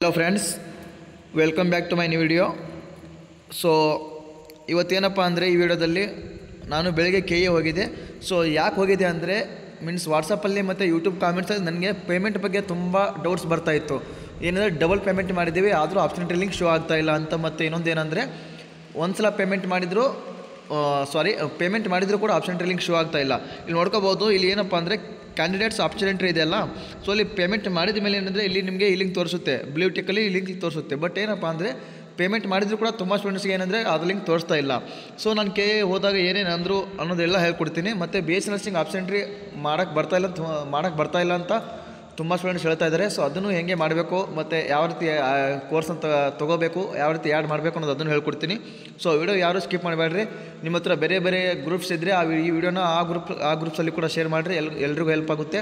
Hello friends, welcome back to my new video. So ಇವತ್ತೇನಪ್ಪ ಅಂದರೆ ಈ ವಿಡಿಯೋದಲ್ಲಿ ನಾನು ಬೆಳಗ್ಗೆ KA ಹೋಗಿದ್ದೆ. ಸೊ ಯಾಕೆ ಹೋಗಿದ್ದೆ ಅಂದರೆ ಮೀನ್ಸ್ ವಾಟ್ಸಪ್ಪಲ್ಲಿ ಮತ್ತು ಯೂಟ್ಯೂಬ್ ಕಾಮೆಂಟ್ಸಲ್ಲಿ ನನಗೆ ಪೇಮೆಂಟ್ ಬಗ್ಗೆ ತುಂಬ ಡೌಟ್ಸ್ ಬರ್ತಾಯಿತ್ತು. ಏನಂದರೆ ಡಬಲ್ ಪೇಮೆಂಟ್ ಮಾಡಿದ್ದೀವಿ ಆದರೂ ಆಪ್ಷನ್ ಲಿಂಕ್ ಶೋ ಆಗ್ತಾಯಿಲ್ಲ ಅಂತ. ಮತ್ತು ಇನ್ನೊಂದು ಏನಂದರೆ ಒಂದು ಸಲ ಪೇಮೆಂಟ್ ಮಾಡಿದರೂ ಕೂಡ ಆಪ್ಷನ್ ಲಿಂಕ್ ಶೋ ಆಗ್ತಾಯಿಲ್ಲ. ಇಲ್ಲಿ ನೋಡ್ಕೋಬೋದು, ಇಲ್ಲಿ ಏನಪ್ಪ ಅಂದರೆ ಕ್ಯಾಂಡಿಡೇಟ್ಸ್ ಆಪ್ಷನ್ ಎಂಟ್ರಿ ಇದೆಯಲ್ಲ, ಸೊ ಅಲ್ಲಿ ಪೇಮೆಂಟ್ ಮಾಡಿದ ಮೇಲೆ ಏನಂದರೆ ಇಲ್ಲಿ ನಿಮಗೆ ಈ ಲಿಂಕ್ ತೋರಿಸುತ್ತೆ, ಬ್ಲೂ ಟಿಕ್ಕಲ್ಲಿ ಈ ಲಿಂಕ್ ತೋರಿಸುತ್ತೆ. ಬಟ್ ಏನಪ್ಪ ಅಂದರೆ ಪೇಮೆಂಟ್ ಮಾಡಿದರೂ ಕೂಡ ತುಂಬ ಸ್ಟೂಡೆಂಟ್ಸ್ಗೆ ಏನಂದರೆ ಅದು ಲಿಂಕ್ ತೋರಿಸ್ತಾ ಇಲ್ಲ. ಸೊ ನಾನು KA ಹೋದಾಗ ಏನೇನು ಅಂದರು ಅನ್ನೋದೆಲ್ಲ ಹೇಳ್ಕೊಡ್ತೀನಿ. ಮತ್ತು BSc ನರ್ಸಿಂಗ್ ಆಪ್ಷನ್ ಎಂಟ್ರಿ ಮಾಡೋಕ್ಕೆ ಬರ್ತಾ ಇಲ್ಲ ಅಂತ ತುಂಬ ಸ್ಟೂಡೆಂಟ್ಸ್ ಹೇಳ್ತಾ ಇದ್ದಾರೆ. ಸೊ ಅದನ್ನು ಹೇಗೆ ಮಾಡಬೇಕು ಮತ್ತು ಯಾವ ರೀತಿ ಕೋರ್ಸ್ ಅಂತ ತೊಗೋಬೇಕು, ಯಾವ ರೀತಿ ಆ್ಯಡ್ ಮಾಡಬೇಕು ಅನ್ನೋದು ಅದನ್ನು ಹೇಳ್ಕೊಡ್ತೀನಿ. ಸೊ ವಿಡಿಯೋ ಯಾರು ಸ್ಕಿಪ್ ಮಾಡಬೇಡ್ರಿ. ನಿಮ್ಮ ಹತ್ರ ಬೇರೆ ಬೇರೆ ಗ್ರೂಪ್ಸ್ ಇದ್ದರೆ ಈ ವಿಡಿಯೋನ ಆ ಗ್ರೂಪ್ಸಲ್ಲಿ ಕೂಡ ಶೇರ್ ಮಾಡಿರಿ, ಎಲ್ರಿಗೂ ಹೆಲ್ಪ್ ಆಗುತ್ತೆ.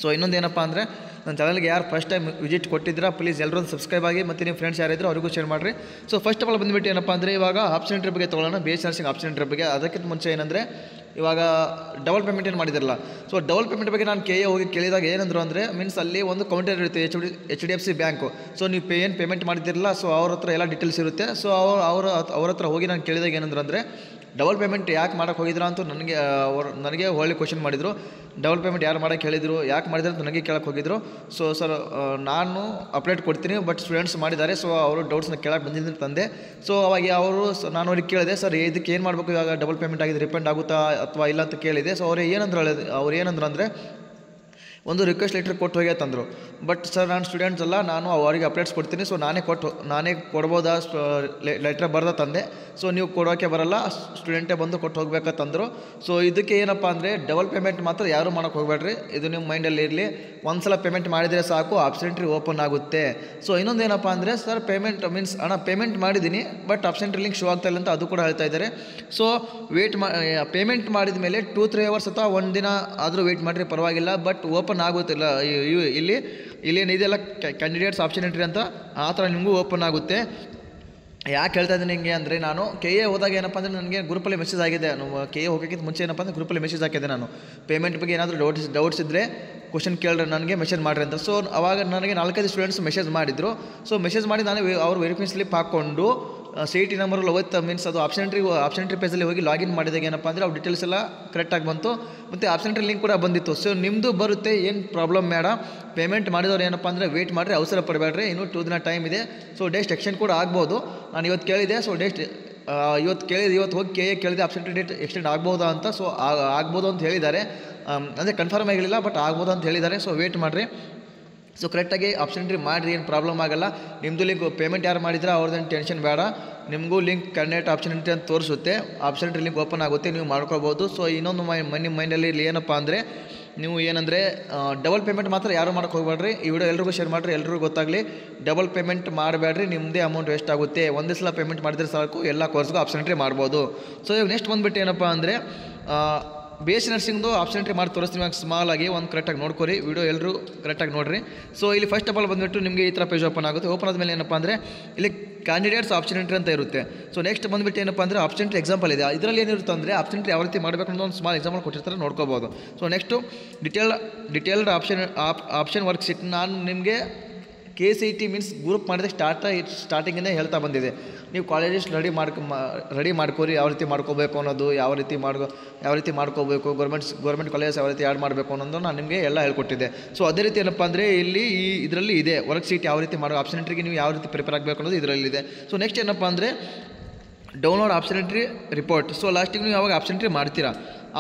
ಸೊ ಇನ್ನೊಂದು ಏನಪ್ಪ ಅಂದರೆ ನನ್ನ ಚಾನಲ್ಗೆ ಯಾರು ಫಸ್ಟ್ ಟೈಮ್ ವಿಸಿಟ್ ಕೊಟ್ಟಿದ್ದೀರಾ ಪ್ಲೀಸ್ ಎಲ್ಲರೂ ಸಬ್ಸ್ಕ್ರೈಬ್ ಆಗಿ, ಮತ್ತು ನಿಮ್ಮ ಫ್ರೆಂಡ್ಸ್ ಯಾರಿದ್ರು ಅವರಿಗೂ ಶೇರ್ ಮಾಡಿರಿ. ಸೊ ಫಸ್ಟ್ ಆಫ್ ಆಲ್ ಬಂದುಬಿಟ್ಟು ಏನಪ್ಪ ಅಂದರೆ ಇವಾಗ ಆಪ್ಷನ್ ಎಂಟ್ರಿ ಬಗ್ಗೆ ತೊಗೊಳ್ಳೋಣ, BSc ನರ್ಸಿಂಗ್ ಆಪ್ಷನ್ ಎಂಟ್ರಿ ಬಗ್ಗೆ. ಅದಕ್ಕಿಂತ ಮುಂಚೆ ಏನಂದರೆ ಇವಾಗ ಡಬಲ್ ಪೇಮೆಂಟ್ ಏನು ಮಾಡಿದಿರಲ್ಲ, ಸೊ ಡಬಲ್ ಪೇಮೆಂಟ್ ಬಗ್ಗೆ ನಾನು KA ಹೋಗಿ ಕೇಳಿದಾಗ ಏನಂದ್ರು ಅಂದರೆ ಮೀನ್ಸ್ ಅಲ್ಲಿ ಒಂದು ಕೌಂಟರ್ ಇರುತ್ತೆ HDFC ಬ್ಯಾಂಕು. ಸೊ ನೀವು ಪೇಮೆಂಟ್ ಮಾಡಿದಿರಲ್ಲ, ಸೊ ಅವ್ರ ಹತ್ರ ಎಲ್ಲ ಡೀಟೇಲ್ಸ್ ಇರುತ್ತೆ. ಸೊ ಅವ್ರ ಹತ್ರ ಹೋಗಿ ನಾನು ಕೇಳಿದಾಗ ಏನಂದ್ರು ಅಂದರೆ ಡಬಲ್ ಪೇಮೆಂಟ್ ಯಾಕೆ ಮಾಡೋಕ್ಕೆ ಹೋಗಿದ್ರಾ ಅಂತ ನನಗೆ ಒಳ್ಳೆ ಕ್ವಶನ್ ಮಾಡಿದರು. ಡಬಲ್ ಪೇಮೆಂಟ್ ಯಾರು ಮಾಡೋಕ್ಕೆ ಹೇಳಿದರು, ಯಾಕೆ ಮಾಡಿದ್ರು ಅಂತ ನನಗೆ ಕೇಳಕ್ಕೆ ಹೋಗಿದ್ರು. ಸೊ ಸರ್ ನಾನು ಅಪ್ಡೇಟ್ ಕೊಡ್ತೀನಿ, ಬಟ್ ಸ್ಟೂಡೆಂಟ್ಸ್ ಮಾಡಿದ್ದಾರೆ, ಸೊ ಅವರು ಡೌಟ್ಸ್ನ ಕೇಳಕ್ಕೆ ಬಂದಿದ್ದೀನಿ ತಂದೆ. ಸೊ ಅವಾಗ ನಾನು ಅವ್ರಿಗೆ ಕೇಳಿದೆ, ಸರ್ ಇದಕ್ಕೆ ಏನು ಮಾಡಬೇಕು, ಇವಾಗ ಡಬಲ್ ಪೇಮೆಂಟ್ ಆಗಿದೆ ರಿಫಂಡ್ ಆಗುತ್ತಾ ಅಥವಾ ಇಲ್ಲ ಅಂತ ಕೇಳಿದೆ. ಸೊ ಅವ್ರು ಏನಂದ್ರು ಅಂದರೆ ಒಂದು ರಿಕ್ವೆಸ್ಟ್ ಲೆಟ್ರ್ ಕೊಟ್ಟು ಹೋಗಿ ತಂದರು. ಬಟ್ ಸರ್ ನಾನು ಸ್ಟೂಡೆಂಟ್ಸ್ ಅಲ್ಲ, ನಾನು ಅವರಿಗೆ ಅಪ್ಡೇಟ್ಸ್ ಕೊಡ್ತೀನಿ, ಸೊ ನಾನೇ ಕೊಡ್ಬೋದಾ ಲೆಟ್ರ್ ಬರ್ದ ತಂದೆ. ಸೊ ನೀವು ಕೊಡೋಕ್ಕೆ ಬರಲ್ಲ, ಸ್ಟೂಡೆಂಟೇ ಬಂದು ಕೊಟ್ಟು ಹೋಗ್ಬೇಕಂತಂದರು. ಸೊ ಇದಕ್ಕೆ ಏನಪ್ಪ ಅಂದರೆ ಡಬಲ್ ಪೇಮೆಂಟ್ ಮಾತ್ರ ಯಾರೂ ಮಾಡೋಕ್ಕೆ ಹೋಗಬೇಡ್ರಿ, ಇದು ನಿಮ್ಮ ಮೈಂಡಲ್ಲಿ ಇರಲಿ. ಒಂದು ಸಲ ಪೇಮೆಂಟ್ ಮಾಡಿದರೆ ಸಾಕು, ಆಪ್ಷನ್ ಎಂಟ್ರಿ ಓಪನ್ ಆಗುತ್ತೆ. ಸೊ ಇನ್ನೊಂದು ಏನಪ್ಪ ಅಂದರೆ ಸರ್ ಪೇಮೆಂಟ್ ಮಾಡಿದ್ದೀನಿ but option entry link show ಆಗ್ತಾಯಿಲ್ಲ ಅಂತ ಅದು ಕೂಡ ಹೇಳ್ತಾ ಇದ್ದಾರೆ. ಸೊ ಪೇಮೆಂಟ್ ಮಾಡಿದ ಮೇಲೆ 2-3 ಅವರ್ಸ್ ಅಥವಾ 1 ದಿನ ಆದರೂ ವೆಯ್ಟ್ ಮಾಡಿರಿ, ಪರವಾಗಿಲ್ಲ. ಬಟ್ ಓಪನ್ ಆಗುತ್ತಿಲ್ಲ, ಇಲ್ಲೇನಿದೆಯಲ್ಲ ಕ್ಯಾಂಡಿಡೇಟ್ಸ್ ಆಪ್ಷನ್ ಎಂಟ್ರಿ ಅಂತ, ಆ ಥರ ನಿಮಗೂ ಓಪನ್ ಆಗುತ್ತೆ. ಯಾಕೆ ಹೇಳ್ತಾ ಇದ್ದೀನಿ ಹಿಂಗೆ ಅಂದರೆ ನಾನು KA ಹೋದಾಗ ಏನಪ್ಪ ಅಂದರೆ ನನಗೆ ಗ್ರೂಪಲ್ಲಿ ಮೆಸೇಜ್ ಆಗಿದೆ. KA ಹೋಗೋಕ್ಕಿಂತ ಮುಂಚೆ ಏನಪ್ಪ ಅಂದರೆ ಗ್ರೂಪಲ್ಲಿ ಮೆಸೇಜ್ ಹಾಕಿದೆ ನಾನು, ಪೇಮೆಂಟ್ ಬಗ್ಗೆ ಏನಾದರೂ ಡೌಟ್ಸ್ ಇದ್ದರೆ ಕ್ವಶನ್ ಕೇಳ್ರೆ ನನಗೆ ಮೆಸೇಜ್ ಮಾಡಿರಿ ಅಂತ. ಸೊ ಅವಾಗ ನನಗೆ 4-5 ಸ್ಟೂಡೆಂಟ್ಸ್ ಮೆಸೇಜ್ ಮಾಡಿದರು. ಸೊ ಮೆಸೇಜ್ ಮಾಡಿ ನಾನು ಅವ್ರು ವೆರಿಫಿಕೇಷನ್ ಸ್ಲಿಪ್ ಹಾಕ್ಕೊಂಡು CET ನಂಬರ್ 90 ಮೀನ್ಸ್ ಅದು ಆಪ್ಷನ್ ಎಂಟ್ರಿ ಪೇಜಲ್ಲಿ ಹೋಗಿ ಲಾಗಿನ್ ಮಾಡಿದಾಗ ಏನಪ್ಪ ಅಂದರೆ ಅವ್ರ ಡೀಟೇಲ್ಸ್ ಎಲ್ಲ ಕರೆಕ್ಟಾಗಿ ಬಂತು, ಮತ್ತು ಆಪ್ಷನ್ ಎಂಟ್ರಿ ಲಿಂಕ್ ಕೂಡ ಬಂದಿತ್ತು. ಸೊ ನಿಮ್ಮದು ಬರುತ್ತೆ, ಏನು ಪ್ರಾಬ್ಲಮ್ ಬೇಡ. ಪೇಮೆಂಟ್ ಮಾಡಿದವ್ರು ಏನಪ್ಪ ಅಂದರೆ ವೆಯ್ಟ್ ಮಾಡಿರಿ, ಅವಸರ ಪಡಬೇಡ್ರಿ, ಇನ್ನೂ 2 ದಿನ ಟೈಮ್ ಇದೆ. ಸೊ ಡೇಟ್ ಎಕ್ಸ್ಟೆಂಡ್ ಕೂಡ ಆಗ್ಬೋದು. ನಾನು ಇವತ್ತು ಕೇಳಿದೆ, ಸೊ ಇವತ್ತು ಹೋಗಿ KA ಕೇಳಿದೆ ಆಪ್ಷನ್ ಎಂಟ್ರಿ ಡೇಟ್ ಎಕ್ಸ್ಟೆಂಡ್ ಆಗ್ಬೋದಾ ಅಂತ. ಸೊ ಆಗ್ಬೋದು ಅಂತ ಹೇಳಿದ್ದಾರೆ, ಅಂದರೆ ಕನ್ಫರ್ಮ್ ಆಗಿರಲಿಲ್ಲ, ಬಟ್ ಆಗ್ಬೋದು ಅಂತ ಹೇಳಿದ್ದಾರೆ. ಸೊ ವೆಯ್ಟ್ ಮಾಡಿರಿ. ಸೊ ಕರೆಕ್ಟಾಗಿ ಆಪ್ಷನ್ ಎಂಟ್ರಿ ಮಾಡಿರಿ, ಏನು ಪ್ರಾಬ್ಲಮ್ ಆಗೋಲ್ಲ. ನಿಮ್ಮದು ಲಿಂಕ್ ಪೇಮೆಂಟ್ ಯಾರು ಮಾಡಿದ್ರೆ ಅವ್ರದ್ದೇನು ಟೆನ್ಷನ್ ಬೇಡ, ನಿಮಗೂ ಲಿಂಕ್ ಕ್ಯಾಂಡಿಡೇಟ್ ಆಪ್ಷನ್ ಎಂಟ್ರಿ ಅಂತ ತೋರಿಸುತ್ತೆ, ಆಪ್ಷನ್ ಎಂಟ್ರಿ ಲಿಂಕ್ ಓಪನ್ ಆಗುತ್ತೆ, ನೀವು ಮಾಡ್ಕೋಬೋದು. ಸೊ ಇನ್ನೊಂದು ನಿಮ್ಮ ಮೈಂಡಲ್ಲಿ ಇಲ್ಲಿ ಏನಪ್ಪ ಅಂದರೆ ನೀವು ಏನಂದರೆ ಡಬಲ್ ಪೇಮೆಂಟ್ ಮಾತ್ರ ಯಾರು ಮಾಡೋಕ್ಕೆ ಹೋಗಬೇಡ್ರಿ. ಈ ವಿಡಿಯೋ ಎಲ್ರಿಗೂ ಶೇರ್ ಮಾಡಿರಿ, ಎಲ್ರಿಗೂ ಗೊತ್ತಾಗಲಿ. ಡಬಲ್ ಪೇಮೆಂಟ್ ಮಾಡಬೇಡ್ರಿ, ನಿಮ್ಮದೇ ಅಮೌಂಟ್ ವೇಸ್ಟ್ ಆಗುತ್ತೆ. ಒಂದೇ ಸಲ ಪೇಮೆಂಟ್ ಮಾಡಿದ್ರೆ ಸಾಕು, ಎಲ್ಲ ಕೋರ್ಸ್ಗೂ ಆಪ್ಷನ್ ಎಂಟ್ರಿ ಮಾಡ್ಬೋದು. ಸೊ ಇವಾಗ ನೆಕ್ಸ್ಟ್ ಬಂದುಬಿಟ್ಟು ಏನಪ್ಪ ಅಂದರೆ BSc ನರ್ಸಿಂಗ್ದು ಆಪ್ಷನ್ ಎಂಟ್ರಿ ಮಾಡಿ ತೋರಿಸ್ತೀನಿ. ಇವಾಗ ಸ್ಮಾಲ್ ಆಗಿ ಒಂದು ಕರೆಕ್ಟಾಗಿ ನೋಡ್ಕೊರಿ, ವಿಡಿಯೋ ಎಲ್ಲರೂ ಕರೆಕ್ಟಾಗಿ ನೋಡಿರಿ. ಸೊ ಇಲ್ಲಿ ಫಸ್ಟ್ ಆಫ್ ಆಲ್ ಬಂದುಬಿಟ್ಟು ನಿಮಗೆ ಈ ಥರ ಪೇಜ್ ಓಪನ್ ಆಗುತ್ತೆ. ಓಪನ್ ಆದಮೇಲೆ ಏನಪ್ಪ ಅಂದರೆ ಇಲ್ಲಿ ಕ್ಯಾಂಡಿಡೇಟ್ಸ್ ಆಪ್ಷನ್ ಎಂಟ್ರಿ ಅಂತ ಇರುತ್ತೆ. ಸೊ ನೆಕ್ಸ್ಟ್ ಬಂದುಬಿಟ್ಟು ಏನಪ್ಪ ಅಂದರೆ ಆಪ್ಷನ್ ಎಂಟ್ರಿ ಎಕ್ಸಾಂಪಲ್ ಇದೆ. ಇದರಲ್ಲಿ ಏನಿರುತ್ತೆ ಅಂದರೆ ಆಪ್ಷನ್ ಎಂಟ್ರಿ ಯಾವ ರೀತಿ ಮಾಡಬೇಕು ಅನ್ನೋ ಒಂದು ಸ್ಮಾಲ್ ಎಕ್ಸಾಂಪಲ್ ಕೊಟ್ಟಿರ್ತಾರೆ, ನೋಡ್ಕೋಬೋದು. So next detailed option work sheet ನಾನು ನಿಮಗೆ KCET ಮೀನ್ಸ್ ಗ್ರೂಪ್ ಮಾಡಿದ ಸ್ಟಾರ್ಟಿಂಗಿಂದ ಹೇಳ್ತಾ ಬಂದಿದೆ. ನೀವು ಕಾಲೇಜಸ್ ರೆಡಿ ಮಾಡ್ಕೋರಿ, ಯಾವ ರೀತಿ ಮಾಡ್ಕೋಬೇಕು ಅನ್ನೋದು, ಯಾವ ರೀತಿ ಮಾಡ್ಕೋಬೇಕು, ಗೌರ್ಮೆಂಟ್ ಕಾಲೇಜಸ್ ಯಾವ ರೀತಿ ಆ್ಯಡ್ ಮಾಡಬೇಕು ಅನ್ನೋದು ನಾನು ನಿಮಗೆ ಎಲ್ಲ ಹೇಳ್ಕೊಟ್ಟಿದ್ದೆ. ಸೊ ಅದೇ ರೀತಿ ಏನಪ್ಪ ಅಂದರೆ ಇದರಲ್ಲಿ ಇದೆ ವರ್ಕ್ ಶೀಟ್ ಯಾವ ರೀತಿ ಮಾಡೋ, ಆಪ್ಷನ್ ಎಂಟ್ರಿಗೆ ನೀವು ಯಾವ ರೀತಿ ಪ್ರಿಪೇರ್ ಆಗಬೇಕು ಅನ್ನೋದು ಇದರಲ್ಲಿದೆ. ಸೊ ನೆಕ್ಸ್ಟ್ ಏನಪ್ಪ ಅಂದರೆ download option entry report. So ಲಾಸ್ಟಿಗೆ ನೀವು ಯಾವಾಗ ಆಪ್ಷನ್ ಎಂಟ್ರಿ ಮಾಡ್ತೀರಾ,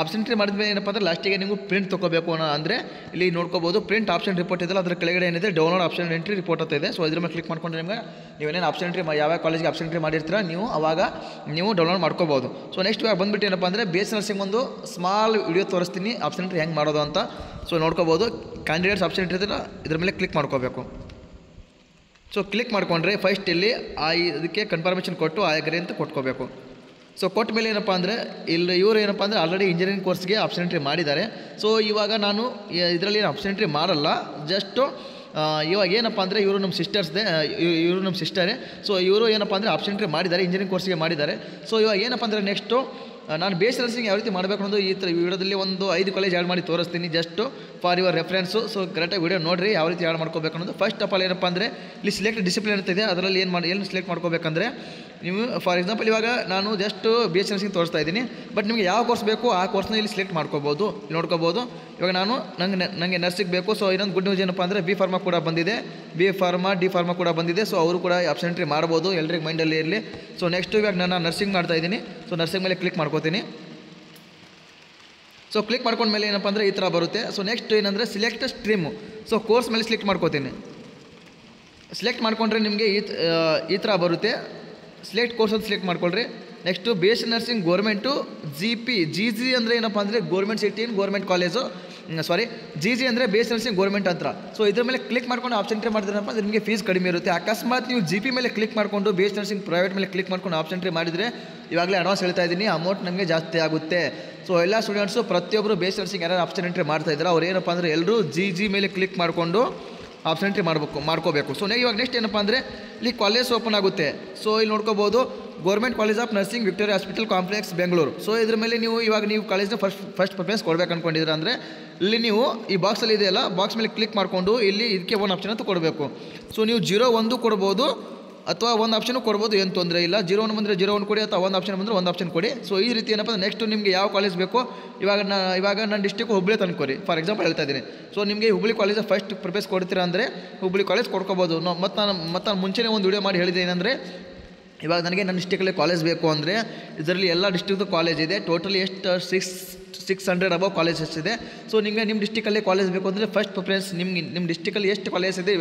ಆಪ್ಷನ್ ಎಂಟ್ರಿ ಮಾಡಿದ್ಮೇಲೆ ಏನಪ್ಪ ಅಂದರೆ ಲಾಸ್ಟಿಗೆ ನೀವು ಪ್ರಿಂಟ್ ತೊಗೋಬೇಕು ಅಂದರೆ ಇಲ್ಲಿ ನೋಡ್ಕೋಬೋದು, ಪ್ರಿಂಟ್ ಆಪ್ಷನ್ ರಿಪೋರ್ಟ್ ಇದೆಲ್ಲ ಅದರ ಕೆಳಗಡೆ ಏನಿದೆ ಡೌನ್ಲೋಡ್ ಆಪ್ಷನ್ ಎಂಟ್ರಿ ರಿಪೋರ್ಟ್ ಅಂತ ಇದೆ. ಸೊ ಇದ್ರ ಮೇಲೆ ಕ್ಲಿಕ್ ಮಾಡ್ಕೊಂಡು ನಿಮಗೆ ನೀವೇನೇನು ಆಪ್ಷನ್ ಎಂಟ್ರಿ ಯಾವ ಕಾಲೇಜಿಗೆ ಆಪ್ಷನ್ ಎಂಟ್ರಿ ಮಾಡಿರ್ತೀರ ನೀವು ಡೌನ್ಲೋಡ್ ಮಾಡ್ಕೋಬೋದು. ಸೊ ನೆಕ್ಸ್ಟ್ ಇವಾಗ ಬಂದುಬಿಟ್ಟು ಏನಪ್ಪ ಅಂದರೆ BSc ನರ್ಸಿಂಗ್ ಒಂದು ಸ್ಮಾಲ್ ವಿಡಿಯೋ ತೋರಿಸ್ತೀನಿ ಆಪ್ಷನ್ ಎಂಟ್ರಿ ಹೆಂಗೆ ಮಾಡೋದು ಅಂತ. ಸೊ ನೋಡ್ಕೋಬೋದು, ಕ್ಯಾಂಡಿಡೇಟ್ಸ್ ಆಪ್ಷನ್ ಎಂಟ್ರಿ ಇದೆಲ್ಲ ಇದ್ರ ಮೇಲೆ ಕ್ಲಿಕ್ ಮಾಡ್ಕೋಬೇಕು. ಸೊ ಕ್ಲಿಕ್ ಮಾಡಿಕೊಂಡ್ರೆ ಫಸ್ಟ್ ಇಲ್ಲಿ ಇದಕ್ಕೆ ಕನ್ಫರ್ಮೇಷನ್ ಕೊಟ್ಟು ಆಗರಿ ಅಂತ ಕೊಟ್ಕೋಬೇಕು. ಸೊ ಕೊಟ್ಟ ಮೇಲೆ ಏನಪ್ಪ ಅಂದರೆ ಇಲ್ಲಿ ಇವರು ಏನಪ್ಪ ಅಂದರೆ ಆಲ್ರೆಡಿ ಇಂಜಿನಿಯರಿಂಗ್ ಕೋರ್ಸ್ಗೆ ಆಪ್ಷನ್ ಎಂಟ್ರಿ ಮಾಡಿದ್ದಾರೆ. ಸೊ ಇವಾಗ ನಾನು ಇದರಲ್ಲಿ ಏನು ಆಪ್ಷನ್ ಎಂಟ್ರಿ ಮಾಡಲ್ಲ, ಜಸ್ಟು ಇವಾಗ ಏನಪ್ಪ ಅಂದರೆ ಇವರು ನಮ್ಮ ಸಿಸ್ಟರೇ. ಸೊ ಇವರು ಏನಪ್ಪ ಅಂದರೆ ಆಪ್ಷನ್ ಎಂಟ್ರಿ ಮಾಡಿದ್ದಾರೆ, ಇಂಜಿನಿಯರಿಂಗ್ ಕೋರ್ಸ್ಗೆ ಮಾಡಿದ್ದಾರೆ. ಸೊ ಇವಾಗ ಏನಪ್ಪ ಅಂದರೆ ನೆಕ್ಸ್ಟು ನಾನು ಬೇಸ್ ನರ್ಸಿಂಗ್ ಯಾವ ರೀತಿ ಮಾಡಬೇಕು ಅನ್ನೋದು ಈ ಥರ ವಿಡಿಯೋದಲ್ಲಿ ಒಂದು 5 ಕಾಲೇಜ್ ಆ್ಯಡ್ ಮಾಡಿ ತೋರಿಸ್ತೀನಿ just for your reference. So ಕರೆಕ್ಟಾಗಿ ವಿಡಿಯೋ ನೋಡಿರಿ ಯಾವ ರೀತಿ ಆ್ಯಡ್ ಮಾಡ್ಕೋಬೇಕು ಅನ್ನೋದು. ಫಸ್ಟ್ ಆಫ್ ಆಲ್ ಏನಪ್ಪ ಅಂದರೆ ಇಲ್ಲಿ ಸಿಲೆಕ್ಟ್ ಡಿಸಿಪ್ಲಿನ್ ಅಂತಿದೆ, ಅದರಲ್ಲಿ ಏನು ಸೆಲೆಕ್ಟ್ ಮಾಡ್ಕೋಬೇಕಂದ್ರೆ ನೀವು ಫಾರ್ ಎಕ್ಸಾಂಪಲ್ ಇವಾಗ ನಾನು ಜಸ್ಟ್ ಬಿ ಎಸ್ ನರ್ಸಿಂಗ್ ತೋರಿಸ್ತಾ ಇದ್ದೀನಿ, ಬಟ್ ನಿಮಗೆ ಯಾವ ಕೋರ್ಸ್ ಬೇಕು ಆ ಕೋರ್ಸ್ನ ಇಲ್ಲಿ ಸೆಲೆಕ್ಟ್ ಮಾಡ್ಕೋಬೋದು, ಇಲ್ಲಿ ನೋಡ್ಕೋಬೋದು. ಇವಾಗ ನನಗೆ ನರ್ಸಿಂಗ್ ಬೇಕು. ಸೊ ಇನ್ನೊಂದು ಗುಡ್ ನ್ಯೂಸ್ ಏನಪ್ಪ ಅಂದರೆ ಬಿ ಫಾರ್ಮಾ ಕೂಡ ಬಂದಿದೆ, ಬಿ ಫಾರ್ಮಾ ಡಿ ಫಾರ್ಮಾ ಕೂಡ ಬಂದಿದೆ. ಸೊ ಅವರು ಕೂಡ ಆಪ್ಷನ್ ಎಂಟ್ರಿ ಮಾಡ್ಬೋದು, ಎಲ್ರಿಗೆ ಮೈಂಡಲ್ಲಿ ಇರಲಿ. ಸೊ ನೆಕ್ಸ್ಟ್ ಇವಾಗ ನಾನು ನರ್ಸಿಂಗ್ ಮಾಡ್ತಾ ಇದ್ದೀನಿ. ಸೊ ನರ್ಸಿಂಗ್ ಮೇಲೆ ಕ್ಲಿಕ್ ಮಾಡ್ಕೋತೀನಿ. ಸೊ ಕ್ಲಿಕ್ ಮಾಡ್ಕೊಂಡ್ಮೇಲೆ ಏನಪ್ಪ ಅಂದರೆ ಈ ಥರ ಬರುತ್ತೆ. ಸೊ ನೆಕ್ಸ್ಟ್ ಏನಂದರೆ ಸಿಲೆಕ್ಟ್ ಸ್ಟ್ರೀಮು. ಸೊ ಕೋರ್ಸ್ ಮೇಲೆ ಸೆಲೆಕ್ಟ್ ಮಾಡ್ಕೋತೀನಿ. ಸೆಲೆಕ್ಟ್ ಮಾಡ್ಕೊಂಡ್ರೆ ನಿಮಗೆ ಈ ಥರ ಬರುತ್ತೆ. ಸೆಲೆಕ್ಟ್ ಕೋರ್ಸ್ ಅಂತ ಸೆಲೆಕ್ಟ್ ಮಾಡ್ಕೊಳ್ರಿ. Next B S C nursing government G G ಅಂದರೆ ಏನಪ್ಪ ಅಂದರೆ government city government college, G ಅಂದರೆ B S C nursing government ಅಂತ. ಸೊ ಇದ್ರ ಮೇಲೆ ಕ್ಲಿಕ್ ಮಾಡ್ಕೊಂಡು ಆಪ್ಷನ್ ಎಂಟ್ರಿ ಮಾಡಿದ್ರಪ್ಪ ಅಂದರೆ ನಿಮಗೆ ಫೀಸ್ ಕಡಿಮೆ ಇರುತ್ತೆ. ಅಕಸ್ಮಾತ್ ನೀವು ಜಿ ಪಿ ಮೇಲೆ ಕ್ಲಿಕ್ ಮಾಡಿಕೊಂಡು ಬಿ ಎಸ್ ನರ್ಸಿಂಗ್ ಪ್ರೈವೇಟ್ ಮೇಲೆ ಕ್ಲಿಕ್ ಮಾಡ್ಕೊಂಡು ಆಪ್ಷನ್ ಎಂಟ್ರಿ ಮಾಡಿದರೆ ಇವಾಗಲೇ ಅಡ್ವಾನ್ಸ್ ಹೇಳ್ತಾ ಇದ್ದೀನಿ, ಅಮೌಂಟ್ ನಮಗೆ ಜಾಸ್ತಿ ಆಗುತ್ತೆ. ಸೊ ಎಲ್ಲ ಸ್ಟೂಡೆಂಟ್ಸು ಪ್ರತಿಯೊಬ್ಬರು ಬಿ ಎಸ್ ನರ್ಸಿಂಗ್ ಯಾರು ಆಪ್ಷನ್ ಎಂಟ್ರಿ ಮಾಡ್ತಾ ಇದ್ದಾರೆ ಅವ್ರು ಏನಪ್ಪ ಅಂದರೆ ಎಲ್ಲರೂ ಜಿ ಮೇಲೆ ಕ್ಲಿಕ್ ಮಾಡಿಕೊಂಡು ಆಪ್ಷನ್ ಎಂಟ್ರಿ ಮಾಡ್ಕೋಬೇಕು. ಸೊ ಇವಾಗ ನೆಕ್ಸ್ಟ್ ಏನಪ್ಪ ಅಂದರೆ ಇಲ್ಲಿ ಕಾಲೇಜ್ ಓಪನ್ ಆಗುತ್ತೆ. ಸೊ ಇಲ್ಲಿ ನೋಡ್ಕೋಬೋದು government college of nursing Victoria hospital complex Bengaluru. So ಇದ್ರ ಮೇಲೆ ನೀವು ಕಾಲೇಜ್ನ ಫಸ್ಟ್ ಪ್ರಿಫರೆನ್ಸ್ ಕೊಡ್ಬೇಕು ಅಂದ್ಕೊಂಡಿದ್ರೆ ಅಂದರೆ ಇಲ್ಲಿ ನೀವು ಈ ಬಾಕ್ಸಲ್ಲಿ ಇದೆಯಲ್ಲ, ಬಾಕ್ಸ್ ಮೇಲೆ ಕ್ಲಿಕ್ ಮಾಡಿಕೊಂಡು ಇಲ್ಲಿ ಇದಕ್ಕೆ ಒಂದು ಆಪ್ಷನ್ ಅಂತ ಕೊಡಬೇಕು. ಸೊ ನೀವು 01 ಕೊಡ್ಬೋದು ಅಥವಾ ಒಂದು ಆಪ್ಷನ್ ಕೊಡ್ಬೋದು, ಏನು ತೊಂದರೆ ಇಲ್ಲ. 01 ಬಂದರೆ 01 ಕೊಡಿ, ಅಥವಾ ಒಂದು ಆಪ್ಷನ್ ಬಂದರೆ ಒಂದು ಆಪ್ಷನ್ ಕೊಡಿ. ಸೊ ಈ ರೀತಿ ಏನಪ್ಪ ಅಂದರೆ ನೆಕ್ಸ್ಟ್ ನಿಮಗೆ ಯಾವ ಕಾಲೇಜ್ ಬೇಕೋ ಇವಾಗ ನನ್ನ ಡಿಸ್ಟಿಕ್ ಹುಬ್ಬಳ್ಳಿ ತಂದ್ಕೊರಿ ಫಾರ್ ಎಕ್ಸಾಂಪಲ್ ಹೇಳ್ತಾ ಇದ್ದೀನಿ. ಸೊ ನಿಮಗೆ ಹುಬ್ಬಳ್ಳಿ ಕಾಲೇಜ್ ಫಸ್ಟ್ ಪ್ರಿಫರೆನ್ಸ್ ಕೊಡ್ತೀರಾ ಅಂದರೆ ಹುಬ್ಬಳ್ಳಿ ಕಾಲೇಜ್ ಕೊಡ್ಕೋಬೋದು. ಮತ್ತು ನಾನು ಮುಂಚೆನೇ ಒಂದು ವಿಡಿಯೋ ಮಾಡಿ ಹೇಳಿದೆ ಏನಂದರೆ ಇವಾಗ ನನಗೆ ನನ್ನ ಡಿಸ್ಟಿಕಲ್ಲಿ ಕಾಲೇಜ್ ಬೇಕು ಅಂದರೆ ಇದರಲ್ಲಿ ಎಲ್ಲ ಡಿಸ್ಟಿಕ್ದು ಕಾಲೇಜ್ ಇದೆ. ಟೋಟಲಿ ಎಷ್ಟು 600 ಅಬೌವ್ ಕಾಲೇಜಸ್ ಇದೆ. ಸೊ ನಿಮಗೆ ನಿಮ್ಮ ಡಿಸ್ಟಿಕಲ್ಲಿ ಕಾಲೇಜ್ ಬೇಕು ಅಂದರೆ ಫಸ್ಟ್ ಪ್ರಿಫರೆನ್ಸ್ ನಿಮ್ಮ ಡಿಸ್ಟಿಕಲ್ಲಿ ಎಷ್ಟು ಕಾಲೇಜ್ ಇದೆ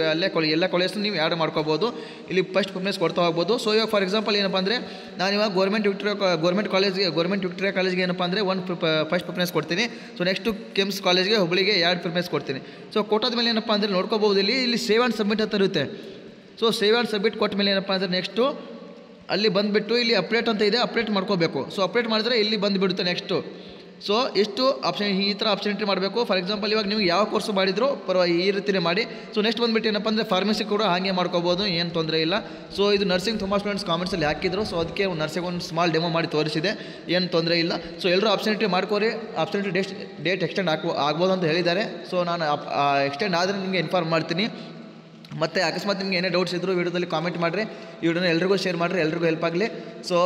ಎಲ್ಲ ಕಾಲೇಜ್ನ ನೀವು ಆ್ಯಡ್ ಮಾಡ್ಕೋಬೋದು, ಇಲ್ಲಿ ಫಸ್ಟ್ ಪ್ರಿಫರೆನ್ಸ್ ಕೊಡ್ತಾ ಹೋಗ್ಬೋದು. ಸೊ ಇವಾಗ ಫಾರ್ ಎಕ್ಸಾಂಪಲ್ ಏನಪ್ಪ ಅಂದರೆ ನಾನು ಇವಾಗ ಗೌರ್ಮೆಂಟ್ ವಿಕ್ಟೋರಿಯಾ ಕಾಲೇಜ್ಗೆ ಏನಪ್ಪ ಅಂದರೆ ಫಸ್ಟ್ ಪ್ರಿಫರೆನ್ಸ್ ಕೊಡ್ತೀನಿ. ಸೊ ನೆಕ್ಸ್ಟು ಕೆಮ್ಸ್ ಕಾಲೇಜ್ಗೆ ಹುಬ್ಬಳ್ಳಿಗೆ 2 ಪ್ರಿಫರೆನ್ಸ್ ಕೊಡ್ತೀನಿ. ಸೊ ಕೊಟ್ಟಾದ ಮೇಲೆ ಏನಪ್ಪ ಅಂದರೆ ನೋಡ್ಕೋಬೋದು ಇಲ್ಲಿ ಸೇವ್ ಆ್ಯಂಡ್ ಸಬ್ಮಿಟ್ ಅಂತ ಇರುತ್ತೆ. ಸೊ ಸೇವ್ ಆ್ಯಂಡ್ ಸಬ್ಮಿಟ್ ಕೊಟ್ಟ ಮೇಲೆ ಏನಪ್ಪ ಅಂದರೆ ನೆಕ್ಸ್ಟು ಅಲ್ಲಿ ಬಂದುಬಿಟ್ಟು ಇಲ್ಲಿ ಅಪ್ಡೇಟ್ ಅಂತ ಇದೆ, ಅಪ್ಡೇಟ್ ಮಾಡ್ಕೋಬೇಕು. ಸೊ ಅಪ್ಡೇಟ್ ಮಾಡಿದ್ರೆ ಇಲ್ಲಿ ಬಂದುಬಿಡುತ್ತೆ ನೆಕ್ಸ್ಟು. ಸೊ ಎಷ್ಟು ಆಪ್ಷನ್ ಈ ಥರ ಆಪ್ಷನ್ ಎಂಟ್ರಿ ಮಾಡಬೇಕು. ಫಾರ್ ಎಕ್ಸಾಂಪಲ್ ಇವಾಗ ನೀವು ಯಾವ ಕೋರ್ಸ್ ಮಾಡಿದ್ರು ಪರವಾಗಿ ಈ ರೀತಿಯೇ ಮಾಡಿ. ಸೊ ನೆಕ್ಸ್ಟ್ ಬಂದುಬಿಟ್ಟು ಏನಪ್ಪ ಅಂದರೆ ಫಾರ್ಮಸಿ ಕೂಡ ಹಾಗೆ ಮಾಡ್ಕೋಬೋದು, ಏನು ತೊಂದರೆ ಇಲ್ಲ. ಸೊ ಇದು ನರ್ಸಿಂಗ್ ತುಂಬ ಸ್ಟೂಡೆಂಟ್ಸ್ ಕಾಮೆಂಟ್ಸಲ್ಲಿ ಹಾಕಿದ್ರು. ಸೊ ಅದಕ್ಕೆ ಒಂದು ನರ್ಸಿಂಗ್ ಒಂದು ಸ್ಮಾಲ್ ಡೆಮೋ ಮಾಡಿ ತೋರಿಸಿದೆ, ಏನು ತೊಂದರೆ ಇಲ್ಲ. ಸೊ ಎಲ್ಲರೂ ಆಪ್ಷನ್ ಎಂಟ್ರಿ ಮಾಡ್ಕೋರಿ. ಆಪ್ಷನ್ ಎಂಟ್ರಿ ಡೇಟ್ ಎಕ್ಸ್ಟೆಂಡ್ ಆಗ್ಬೋದು ಅಂತ ಹೇಳಿದ್ದಾರೆ. ಸೊ ನಾನು ಎಕ್ಸ್ಟೆಂಡ್ ಆದರೆ ನಿಮಗೆ ಇನ್ಫಾರ್ಮ್ ಮಾಡ್ತೀನಿ. ಮತ್ತು ಅಕಸ್ಮಾತ್ ನಿಮ್ಗೆ ಏನೇ ಡೌಟ್ಸ್ ಇದ್ದರೂ ವಿಡಿಯೋದಲ್ಲಿ ಕಾಮೆಂಟ್ ಮಾಡಿರಿ, ಈ ವಿಡಿಯೋನ ಎಲ್ರಿಗೂ ಶೇರ್ ಮಾಡಿರಿ, ಎಲ್ರಿಗೂ ಹೆಲ್ಪ್ ಆಗಲಿ. ಸೊ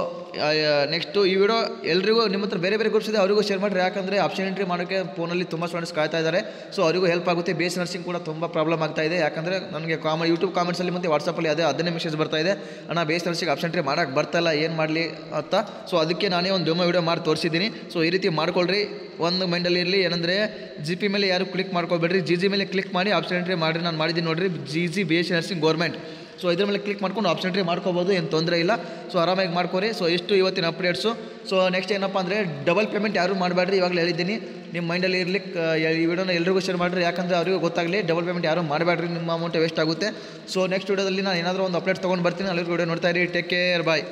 ನೆಕ್ಸ್ಟು ಈ ವಿಡಿಯೋ ಎಲ್ರಿಗೂ ನಿಮ್ಮ ಹತ್ರ ಬೇರೆ ಗ್ರೂಪ್ಸ್ ಇದೆ ಅವರಿಗೂ ಶೇರ್ ಮಾಡಿರಿ, ಯಾಕಂದರೆ ಆಪ್ಷನ್ ಎಂಟ್ರಿ ಮಾಡೋಕ್ಕೆ ಫೋನಲ್ಲಿ ತುಂಬ ಸ್ಟೂಡೆಂಟ್ಸ್ ಕಾಯ್ತಾ ಇದ್ದಾರೆ. ಸೊ ಅವರಿಗೂ ಹೆಲ್ಪ್ ಆಗುತ್ತೆ. ಬಿ ಎಸ್ ನರ್ಸಿಂಗ್ ಕೂಡ ತುಂಬ ಪ್ರಾಬ್ಲಮ್ ಆಗ್ತಾ ಇದೆ, ಯಾಕಂದರೆ ನನಗೆ ಯೂಟ್ಯೂಬ್ ಕಾಮೆಂಟ್ಸಲ್ಲಿ ಮತ್ತು ವಾಟ್ಸಪ್ಪಲ್ಲಿ ಅದನ್ನೇ ಮೆಸೇಜ್ ಬರ್ತಾ ಇದೆ, ಅಣ್ಣ B S nursing option entry ಮಾಡೋಕ್ಕೆ ಬರ್ತಾಯಿಲ್ಲ, ಏನು ಮಾಡಲಿ ಅಂತ. ಸೊ ಅದಕ್ಕೆ ನಾನೇ ಒಂದು ಡೆಮೋ ವಿಡಿಯೋ ಮಾಡಿ ತೋರಿಸಿದ್ದೀನಿ. ಸೊ ಈ ರೀತಿ ಮಾಡ್ಕೊಳ್ರಿ. ಒಂದು ಮೈಂಡಲ್ಲಿ ಇರಲಿ ಏನಂದರೆ ಜಿ ಪಿ ಮೇಲೆ ಯಾರು ಕ್ಲಿಕ್ ಮಾಡ್ಕೊಬೇಡ್ರಿ, ಜಿ ಮೇಲೆ ಕ್ಲಿಕ್ ಮಾಡಿ ಆಪ್ಷನ್ ಎಂಟ್ರಿ ಮಾಡಿರಿ. ನಾನು ಮಾಡಿದ್ದೀನಿ ನೋಡಿರಿ, G B S C nursing government. So ಇದ್ರ ಮೇಲೆ ಕ್ಲಿಕ್ ಮಾಡ್ಕೊಂಡು ಆಪ್ಷನ್ ಎಂಟ್ರಿ ಮಾಡ್ಕೋಬೋದು, ಏನು ತೊಂದರೆ ಇಲ್ಲ. ಸೊ ಆರಾಮಾಗಿ ಮಾಡ್ಕೋರಿ. ಸೊ ಇಷ್ಟು ಇವತ್ತಿನ ಅಪ್ಡೇಟ್ಸು. ಸೊ ನೆಕ್ಸ್ಟ್ ಏನಪ್ಪ ಅಂದರೆ ಡಬಲ್ ಪೇಮೆಂಟ್ ಯಾರು ಮಾಡಬೇಡ್ರಿ, ಇವಾಗಲೇ ಹೇಳಿದ್ದೀನಿ. ನಿಮ್ಮ ಮೈಂಡಲ್ಲಿ ಇರಲಿಕ್ಕೆ ಈ ವಿಡಿಯೋನ ಎಲ್ರಿಗೂ ಶೇರ್ ಮಾಡಿರಿ, ಯಾಕಂದರೆ ಅವರಿಗೂ ಗೊತ್ತಾಗಲಿ. ಡಬಲ್ ಪೇಮೆಂಟ್ ಯಾರು ಮಾಡಬೇಡ್ರಿ, ನಿಮ್ಮ ಅಮೌಂಟ್ ವೇಸ್ಟ್ ಆಗುತ್ತೆ. ಸೊ ನೆಕ್ಸ್ಟ್ ವಿಡಿಯೋದಲ್ಲಿ ನಾನು ಏನಾದರೂ ಒಂದು ಅಪ್ಡೇಟ್ ತೊಗೊಂಡು ಬರ್ತೀನಿ. ಅಲ್ಲಿಗೂ ವಿಡಿಯೋ ನೋಡ್ತಾ ಇರಿ. ಟೇಕ್ ಕೇರ್, ಬಾಯ್.